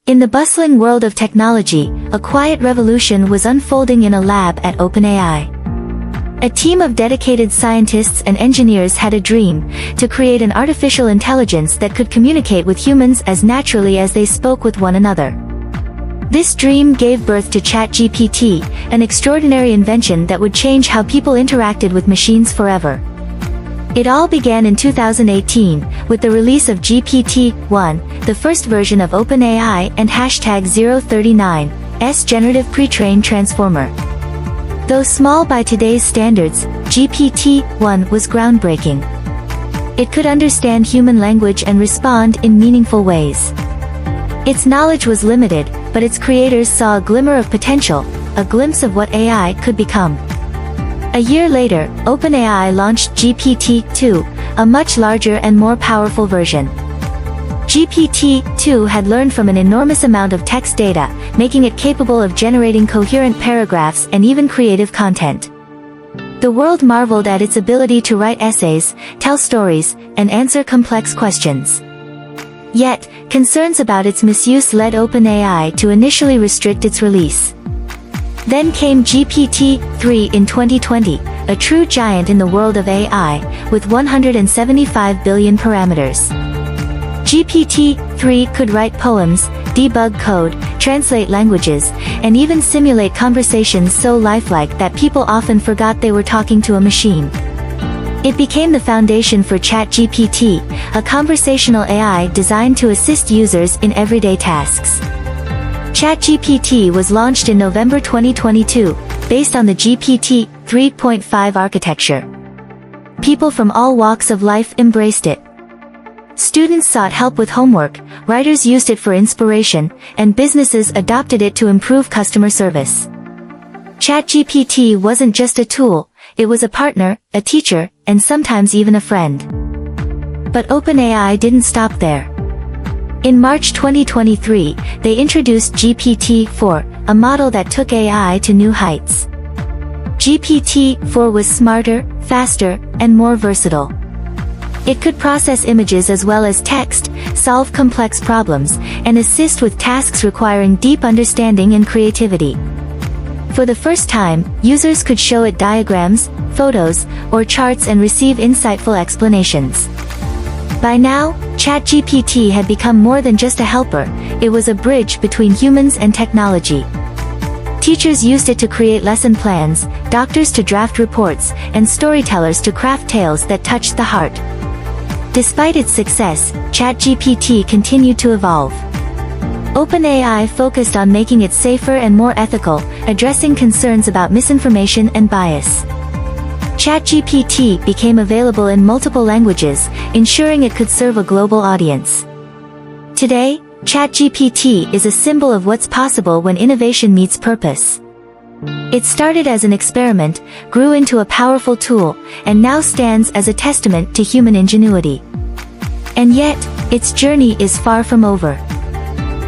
In the bustling world of technology, a quiet revolution was unfolding in a lab at OpenAI. A team of dedicated scientists and engineers had a dream: to create an artificial intelligence that could communicate with humans as naturally as they spoke with one another. This dream gave birth to ChatGPT, an extraordinary invention that would change how people interacted with machines forever. It all began in 2018, with the release of GPT-1, the first version of OpenAI, and #039's generative pre-trained transformer. Though small by today's standards, GPT-1 was groundbreaking. It could understand human language and respond in meaningful ways. Its knowledge was limited, but its creators saw a glimmer of potential, a glimpse of what AI could become. A year later, OpenAI launched GPT-2, a much larger and more powerful version. GPT-2 had learned from an enormous amount of text data, making it capable of generating coherent paragraphs and even creative content. The world marveled at its ability to write essays, tell stories, and answer complex questions. Yet, concerns about its misuse led OpenAI to initially restrict its release. Then came GPT-3 in 2020, a true giant in the world of AI, with 175 billion parameters. GPT-3 could write poems, debug code, translate languages, and even simulate conversations so lifelike that people often forgot they were talking to a machine. It became the foundation for ChatGPT, a conversational AI designed to assist users in everyday tasks. ChatGPT was launched in November 2022, based on the GPT 3.5 architecture. People from all walks of life embraced it. Students sought help with homework, writers used it for inspiration, and businesses adopted it to improve customer service. ChatGPT wasn't just a tool, it was a partner, a teacher, and sometimes even a friend. But OpenAI didn't stop there. In March 2023, they introduced GPT-4, a model that took AI to new heights. GPT-4 was smarter, faster, and more versatile. It could process images as well as text, solve complex problems, and assist with tasks requiring deep understanding and creativity. For the first time, users could show it diagrams, photos, or charts and receive insightful explanations. By now, ChatGPT had become more than just a helper, it was a bridge between humans and technology. Teachers used it to create lesson plans, doctors to draft reports, and storytellers to craft tales that touched the heart. Despite its success, ChatGPT continued to evolve. OpenAI focused on making it safer and more ethical, addressing concerns about misinformation and bias. ChatGPT became available in multiple languages, ensuring it could serve a global audience. Today, ChatGPT is a symbol of what's possible when innovation meets purpose. It started as an experiment, grew into a powerful tool, and now stands as a testament to human ingenuity. And yet, its journey is far from over.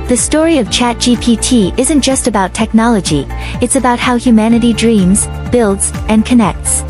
The story of ChatGPT isn't just about technology, it's about how humanity dreams, builds, and connects.